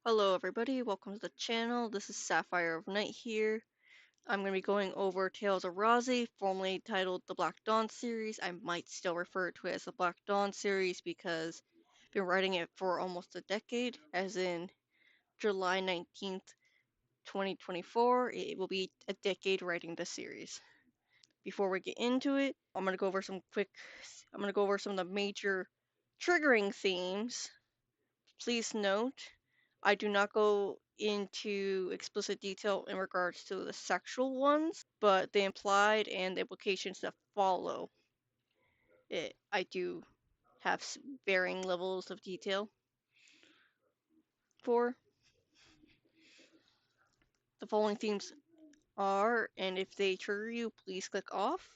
Hello everybody, welcome to the channel. This is Sapphire of Night here. I'm going to be going over Tales of Rhazie, formerly titled the Black Dawn series. I might still refer to it as the Black Dawn series because I've been writing it for almost a decade, as in July 19th, 2024. It will be a decade writing this series. Before we get into it, I'm going to go over some of the major triggering themes. Please note, I do not go into explicit detail in regards to the sexual ones, but the implied and the implications that follow it, I do have varying levels of detail for. The following themes are, and if they trigger you, please click off.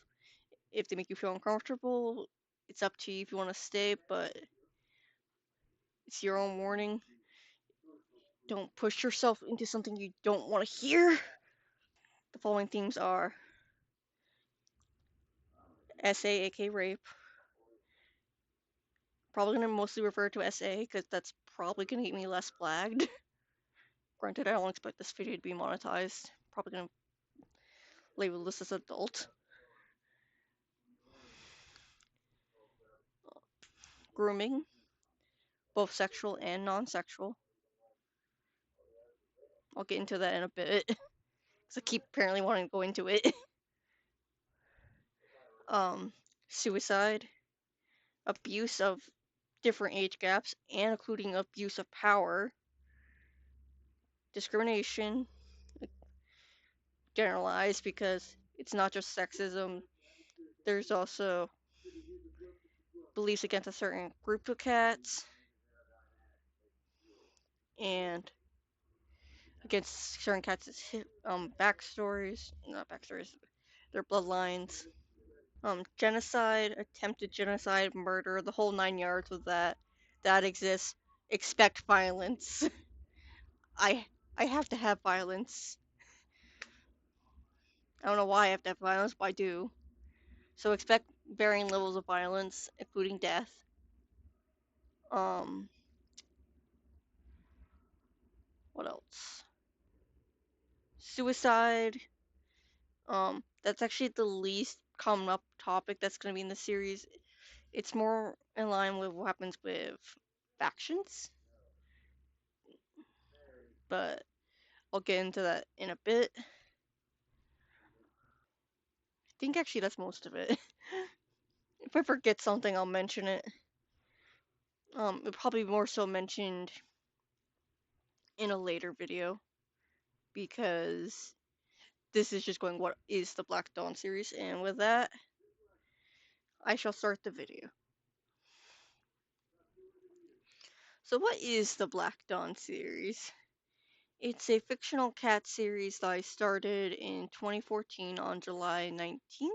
If they make you feel uncomfortable, it's up to you if you want to stay, but it's your own warning. Don't push yourself into something you don't want to hear. The following themes are SA, aka rape. Probably going to mostly refer to SA, because that's probably going to get me less flagged. Granted, I don't expect this video to be monetized. Probably going to label this as adult. Grooming, both sexual and non-sexual. I'll get into that in a bit, because I keep apparently wanting to go into it. Suicide, abuse of different age gaps, and including abuse of power, discrimination, generalized, because it's not just sexism, there's also beliefs against a certain group of cats, and against certain cats' backstories, not backstories, their bloodlines, genocide, attempted genocide, murder, the whole 9 yards of that. That exists. Expect violence. I I have to have violence. I don't know why I have to have violence, but I do. So expect varying levels of violence, including death. Um, what else? Suicide. That's actually the least common up topic that's going to be in the series. It's more in line with what happens with factions, but I'll get into that in a bit. I think actually that's most of it. If I forget something, I'll mention it. It'll probably be more so mentioned in a later video, because this is just going what is the Black Dawn series, and with that, I shall start the video. So what is the Black Dawn series? It's a fictional cat series that I started in 2014 on July 19th.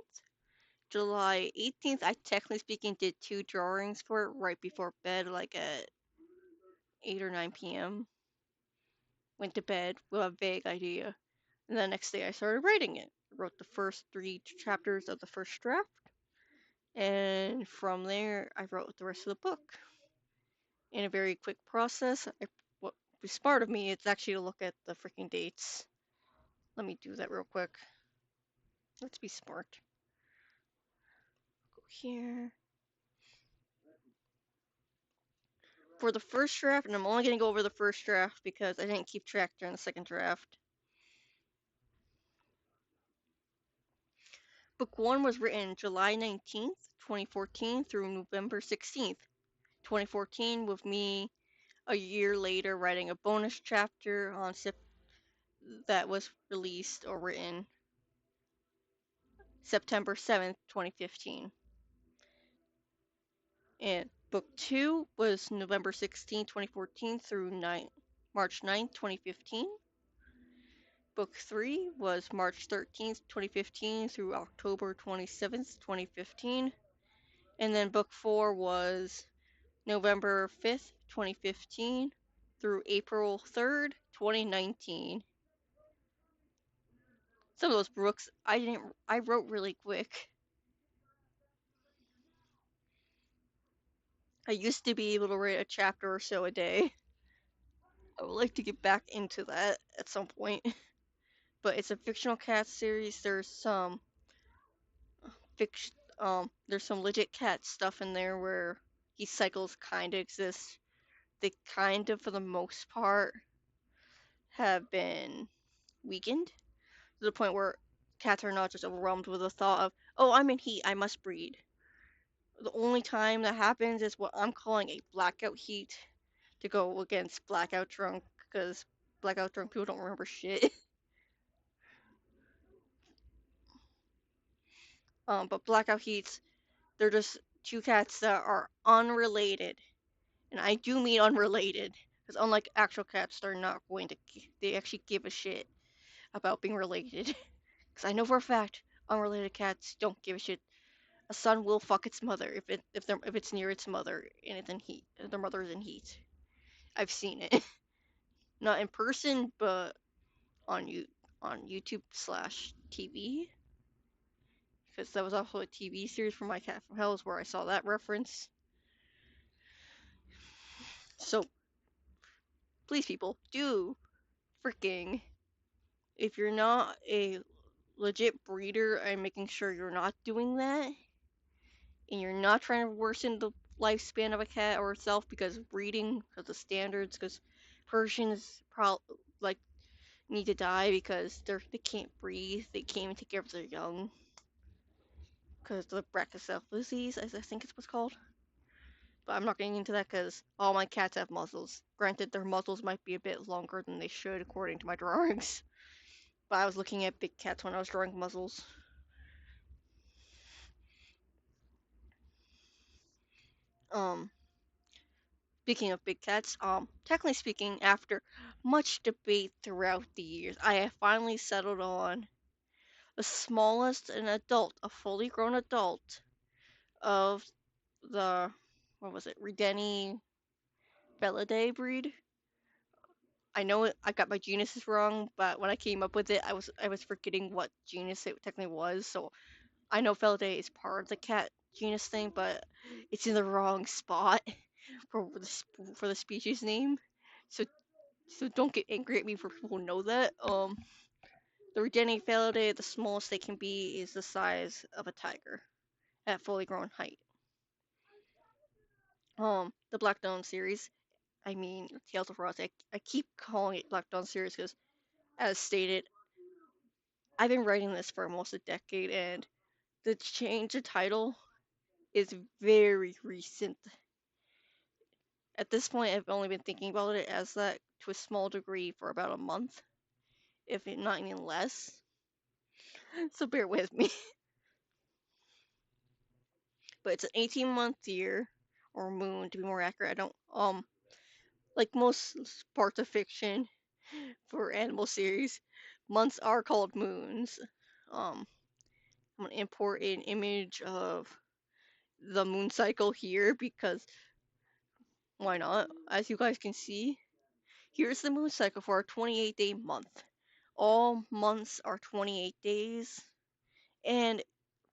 July 18th, I technically speaking did 2 drawings for it right before bed, like at 8 or 9 p.m. Went to bed with a vague idea. And the next day I started writing it. Wrote the first 3 chapters of the first draft. And from there, I wrote the rest of the book. In a very quick process, what was smart of me is actually to look at the freaking dates. Let me do that real quick. Let's be smart. Go here. For the first draft, and I'm only going to go over the first draft because I didn't keep track during the second draft. Book 1 was written July 19th, 2014 through November 16th, 2014, with me a year later writing a bonus chapter on that was released or written September 7th, 2015. And book 2 was November 16th, 2014 through March 9th, 2015. Book 3 was March 13th, 2015 through October 27th, 2015. And then book 4 was November 5th, 2015 through April 3rd, 2019. Some of those books I wrote really quick. I used to be able to write a chapter or so a day. I would like to get back into that at some point. But it's a fictional cat series. Fiction, there's some legit cat stuff in there where these cycles kind of exist. They kind of, for the most part, have been weakened to the point where cats are not just overwhelmed with the thought of, oh, I'm in heat, I must breed. The only time that happens is what I'm calling a blackout heat to go against blackout drunk, because blackout drunk people don't remember shit. But blackout heats, they're just two cats that are unrelated, and I do mean unrelated, because unlike actual cats, they're not going to. They actually give a shit about being related. Because I know for a fact, unrelated cats don't give a shit. A son will fuck its mother if it's near its mother and it's in heat. Their mother is in heat. I've seen it, not in person, but on YouTube/TV. Because that was also a TV series for My Cat from Hell, is where I saw that reference. So please, people, do freaking, if you're not a legit breeder, I'm making sure you're not doing that, and you're not trying to worsen the lifespan of a cat or itself because of breeding, because of standards, because Persians like need to die because they can't breathe, they can't even take care of their young, because the brachycephalies, as I think it's what's called. But I'm not getting into that because all my cats have muzzles. Granted, their muzzles might be a bit longer than they should according to my drawings. But I was looking at big cats when I was drawing muzzles. Um, Speaking of big cats, technically speaking, after much debate throughout the years, I have finally settled on the smallest an adult, a fully grown adult of the, what was it, Redeni Felidae breed. I know I got my genuses wrong, but when I came up with it, I was forgetting what genus it technically was. So I know Felidae is part of the cat genus thing, but it's in the wrong spot for the species name. So don't get angry at me for people who know that. The Redeni Felidae, the smallest they can be, is the size of a tiger at fully grown height. The Black Dawn series, I mean Tales of Rhazie. I keep calling it Black Dawn series because, as stated, I've been writing this for almost a decade, and the change of title is very recent. At this point, I've only been thinking about it as that to a small degree for about a month, if not even less. So bear with me. But it's an 18-month year, or moon to be more accurate. I don't like most parts of fiction for animal series, months are called moons. I'm gonna import an image of the moon cycle here because why not? As you guys can see, here's the moon cycle for our 28-day month. All months are 28 days. And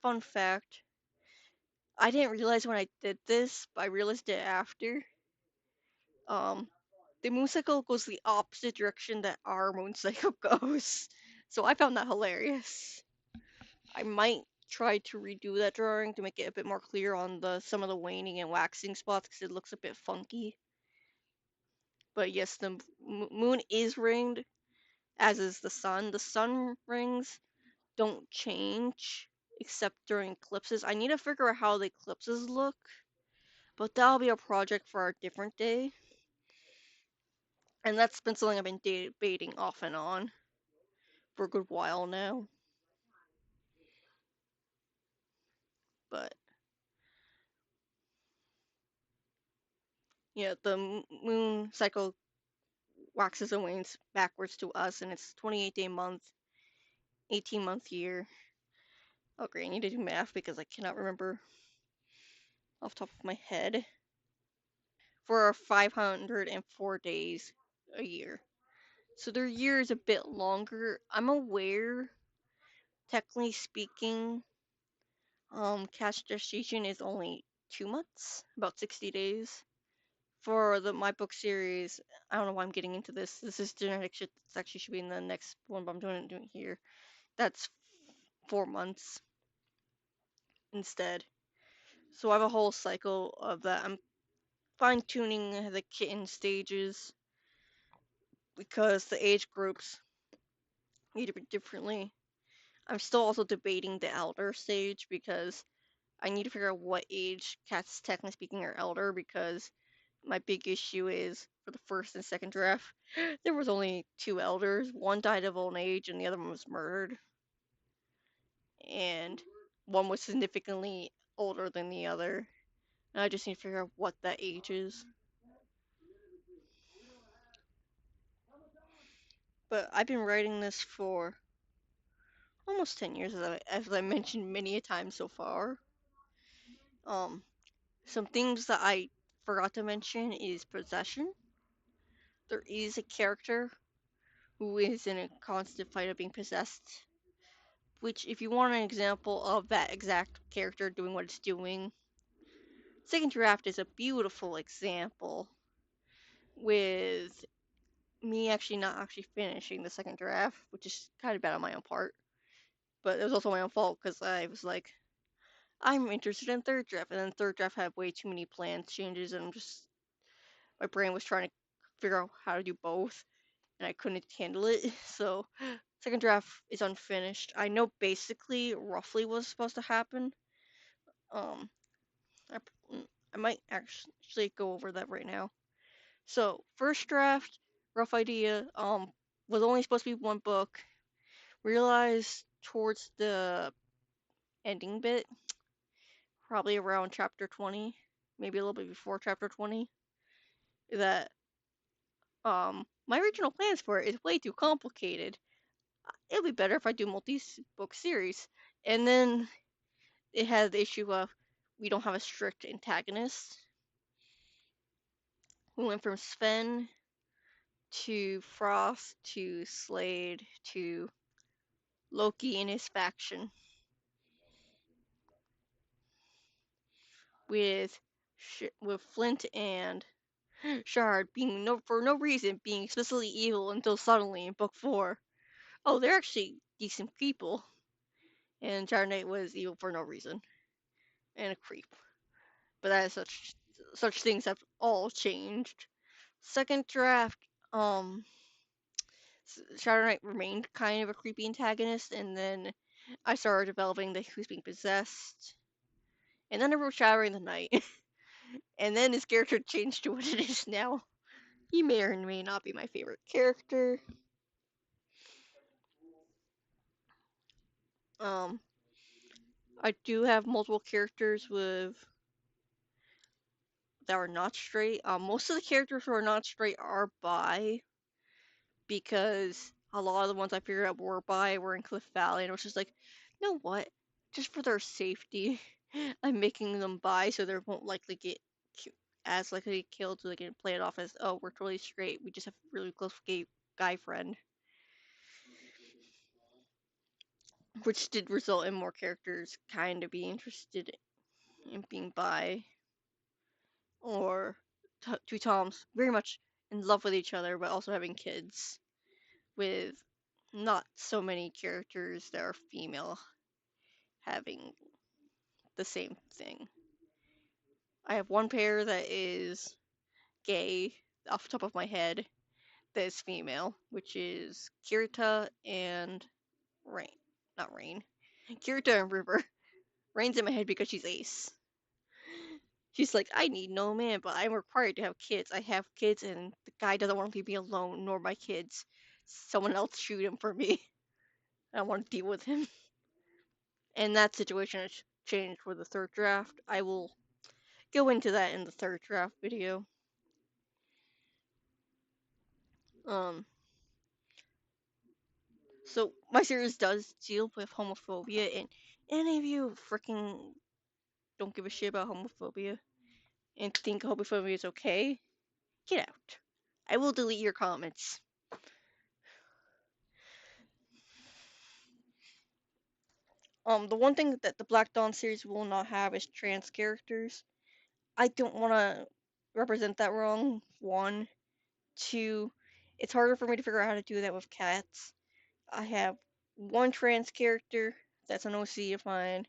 fun fact, I didn't realize when I did this, but I realized it after. Um, the moon cycle goes the opposite direction that our moon cycle goes. So I found that hilarious. I might try to redo that drawing to make it a bit more clear on some of the waning and waxing spots because it looks a bit funky. But yes, the moon is ringed, as is the sun. The sun rings don't change except during eclipses. I need to figure out how the eclipses look, but that'll be a project for a different day. And that's been something I've been debating off and on for a good while now. But yeah, the moon cycle waxes and wanes backwards to us, and it's 28-day month, 18-month year. Okay, I need to do math because I cannot remember off the top of my head. For 504 days a year. So their year is a bit longer. I'm aware, technically speaking, catch gestation is only 2 months, about 60 days for the my book series, I don't know why I'm getting into this. This is genetic shit that's actually should be in the next one, but I'm doing it here. That's 4 months instead. So I have a whole cycle of that. I'm fine tuning the kitten stages because the age groups need to be differently. I'm still also debating the elder stage because I need to figure out what age cats, technically speaking, are elder because my big issue is for the first and second draft, there was only two elders. One died of old age and the other one was murdered. And one was significantly older than the other. And I just need to figure out what that age is. But I've been writing this for almost 10 years, as I mentioned many a time so far. Um, some things that I forgot to mention is possession. There is a character who is in a constant fight of being possessed, which, if you want an example of that exact character doing what it's doing, second draft is a beautiful example with me actually not actually finishing the second draft, which is kind of bad on my own part. But it was also my own fault because I was like, I'm interested in third draft, and then third draft had way too many plan changes, and my brain was trying to figure out how to do both, and I couldn't handle it. So second draft is unfinished. I know basically roughly what's supposed to happen. Um, I, I might actually go over that right now. So first draft, rough idea. Was only supposed to be one book. Realized towards the ending bit, probably around chapter 20, maybe a little bit before chapter 20, that my original plans for it is way too complicated. It'll be better if I do multi-book series. And then it had the issue of we don't have a strict antagonist. We went from Sven to Frost to Slade to Loki and his faction, with with Flint and Shard being for no reason being explicitly evil until suddenly in book 4, oh, they're actually decent people, and Shard Knight was evil for no reason and a creep. But that is such things have all changed. Second draft, Shadow Knight remained kind of a creepy antagonist, and then I started developing the who's being possessed, and then I wrote Shadowing the Night, and then his character changed to what it is now. He may or may not be my favorite character. Um, I do have multiple characters that are not straight. Most of the characters who are not straight are bi, because a lot of the ones I figured out were bi were in Cliff Valley, and it was just like, you know what? Just for their safety, I'm making them bi so they won't likely get as likely to get killed, so they can play it off as, oh, we're totally straight. We just have a really close gay guy friend, which did result in more characters kind of being interested in being bi, or two Toms very much in love with each other, but also having kids with not so many characters that are female having the same thing. I have one pair that is gay off the top of my head that is female, which is Kirita and Rain. Not Rain. Kirita and River. Rain's in my head because she's ace. She's like, I need no man, but I'm required to have kids. I have kids, and the guy doesn't want me to be alone, nor my kids. Someone else shoot him for me. I don't want to deal with him. And that situation has changed for the third draft. I will go into that in the third draft video. Um, so my series does deal with homophobia, and any of you freaking don't give a shit about homophobia and think homophobia is okay, get out. I will delete your comments. The one thing that the Black Dawn series will not have is trans characters. I don't want to represent that wrong. One, two, it's harder for me to figure out how to do that with cats. I have one trans character that's an OC of mine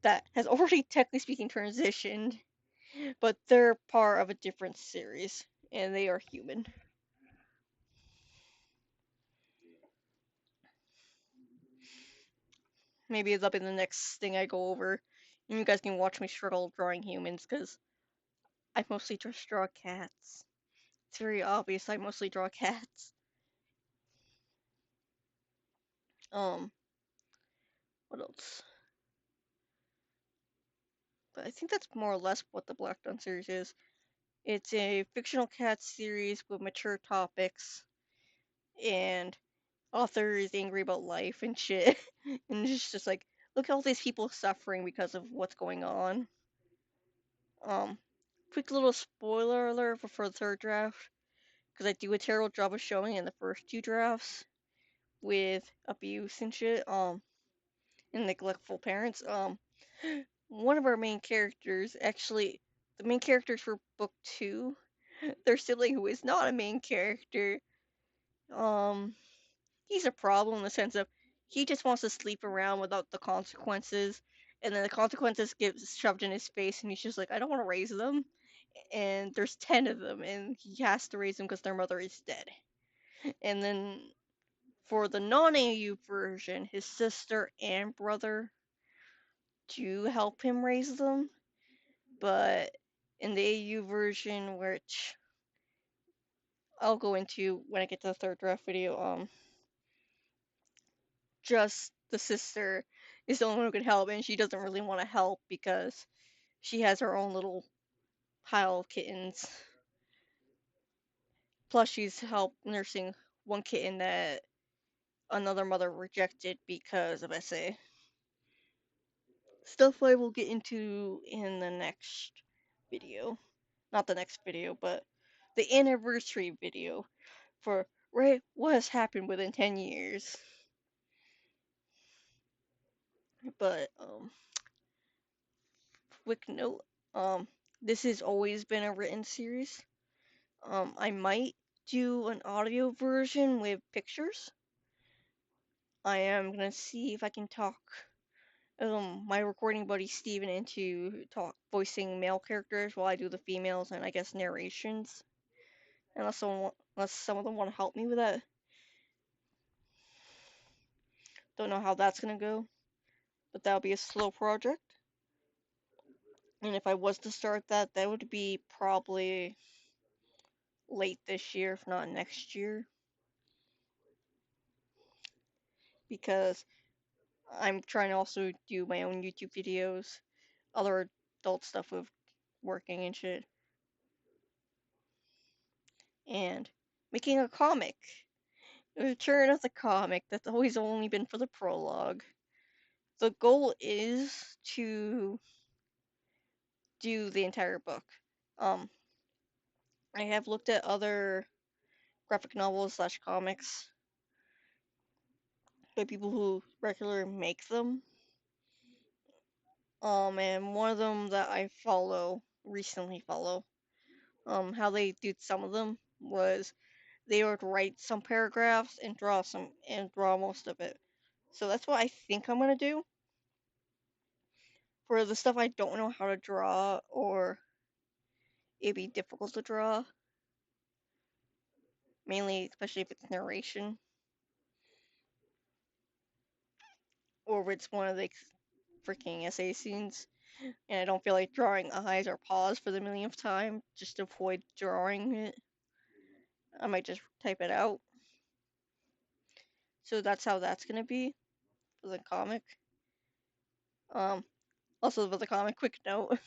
that has already, technically speaking, transitioned, but they're part of a different series, and they are human. Maybe that'll be the next thing I go over, and you guys can watch me struggle drawing humans, because I mostly just draw cats. It's very obvious I mostly draw cats. Um, what else? But I think that's more or less what the Black Dawn series is. It's a fictional cat series with mature topics, and author is angry about life and shit. And it's just like, look at all these people suffering because of what's going on. Um, quick little spoiler alert for the third draft, because I do a terrible job of showing in the first two drafts with abuse and shit. And neglectful parents. One of our main characters, actually, the main characters for book two, their sibling who is not a main character, um, he's a problem in the sense of he just wants to sleep around without the consequences, and then the consequences get shoved in his face, and he's just like, I don't want to raise them, and there's 10 of them, and he has to raise them because their mother is dead. And then for the non-AU version, his sister and brother do help him raise them, but in the AU version, which I'll go into when I get to the third draft video, just the sister is the only one who can help, and she doesn't really want to help because she has her own little pile of kittens. Plus, she's help nursing one kitten that another mother rejected because of SA. Stuff I will get into in the next video. Not the next video, but the anniversary video for what has happened within 10 years. But, quick note, this has always been a written series. I might do an audio version with pictures. I am gonna see if I can talk my recording buddy Steven into voicing male characters while I do the females and I guess narrations. Unless some of them want to help me with that. Don't know how that's gonna go, but that'll be a slow project. And if I was to start that, that would be probably late this year, if not next year. Because I'm trying to also do my own YouTube videos, other adult stuff with working and shit. And making a comic. The return of the comic that's always only been for the prologue. The goal is to do the entire book. I have looked at other graphic novels / comics by people who regularly make them. And one of them that I recently follow, how they did some of them was they would write some paragraphs and draw most of it. So that's what I think I'm gonna do. For the stuff I don't know how to draw or it'd be difficult to draw, mainly especially if it's narration or if it's one of the freaking essay scenes and I don't feel like drawing eyes or paws for the millionth time just to avoid drawing it. I might just type it out. So that's how that's gonna be for the comic. Also for the comic, quick note,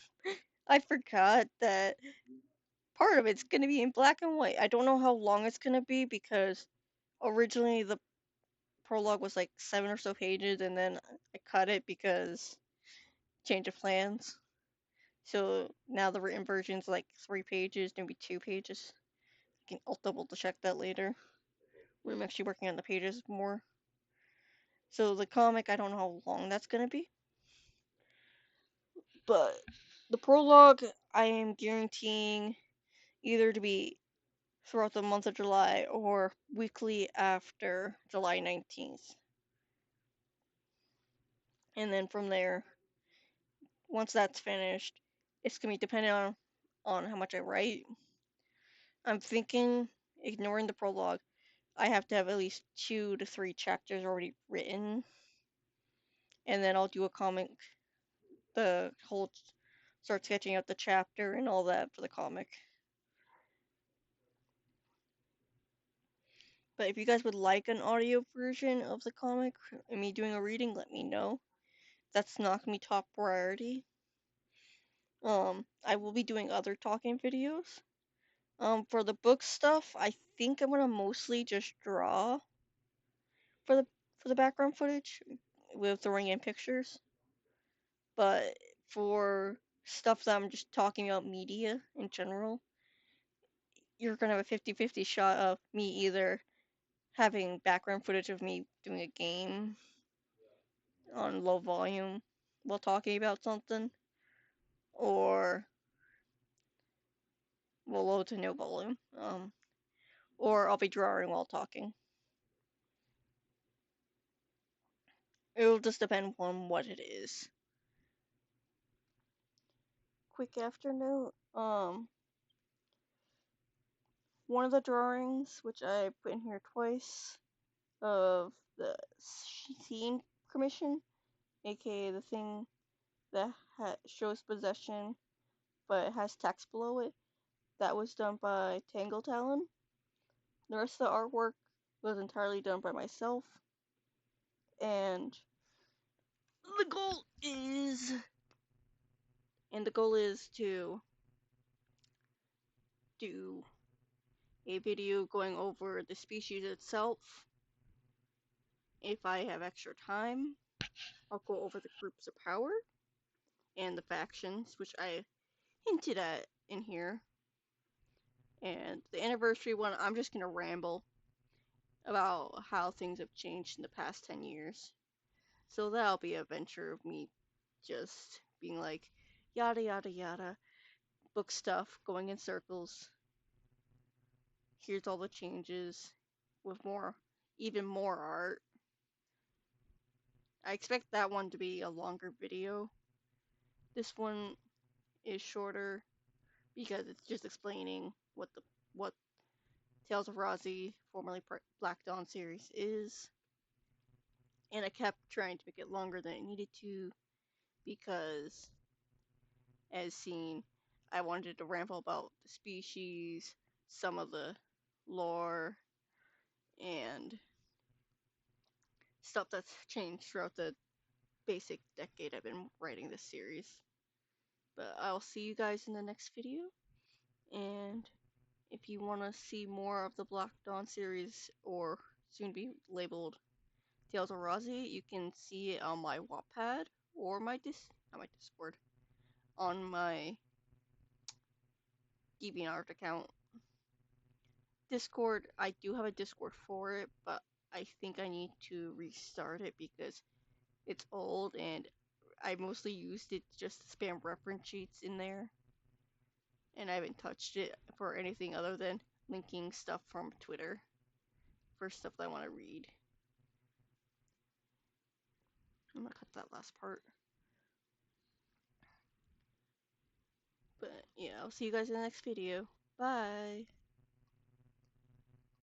I forgot that part of it's gonna be in black and white. I don't know how long it's gonna be because originally the prologue was like 7 or so pages and then I cut it because change of plans. So now the written version's like 3 pages, maybe 2 pages. I'll double check that later when I'm actually working on the pages more. So the comic, I don't know how long that's gonna be. But the prologue, I am guaranteeing either to be throughout the month of July or weekly after July 19th. And then from there, once that's finished, it's going to be dependent on how much I write. I'm thinking, ignoring the prologue, I have to have at least 2 to 3 chapters already written. And then I'll do a comic, the whole, start sketching out the chapter and all that for the comic. But if you guys would like an audio version of the comic and me doing a reading, let me know. That's not gonna be top priority. I will be doing other talking videos. For the book stuff, I think I'm gonna mostly just draw for the background footage with throwing in pictures. But for stuff that I'm just talking about media in general, you're gonna have a 50-50 shot of me either having background footage of me doing a game on low volume while talking about something, or well, low to no volume, or I'll be drawing while talking. It'll just depend on what it is. Quick afternote, one of the drawings, which I put in here twice, of the scene commission, aka the thing that shows possession but has text below it, that was done by Tangle Talon. The rest of the artwork was entirely done by myself, and the goal is to do a video going over the species itself. If I have extra time, I'll go over the groups of power and the factions, which I hinted at in here. And the anniversary one, I'm just gonna ramble about how things have changed in the past 10 years. So that'll be a venture of me just being like, yada yada yada, book stuff, going in circles. Here's all the changes with even more art. I expect that one to be a longer video. This one is shorter because it's just explaining what Tales of Rhazie, formerly Black Dawn series, is. And I kept trying to make it longer than it needed to because, as seen, I wanted to ramble about the species, some of the lore, and stuff that's changed throughout the basic decade I've been writing this series. But I'll see you guys in the next video, and if you want to see more of the Black Dawn series, or soon be labeled Tales of Rhazie, you can see it on my Wattpad or not my Discord, on my DeviantArt account. Discord, I do have a Discord for it, but I think I need to restart it because it's old and I mostly used it just to spam reference sheets in there, and I haven't touched it for anything other than linking stuff from Twitter for stuff that I want to read. I'm gonna cut that last part. But yeah, I'll see you guys in the next video. Bye!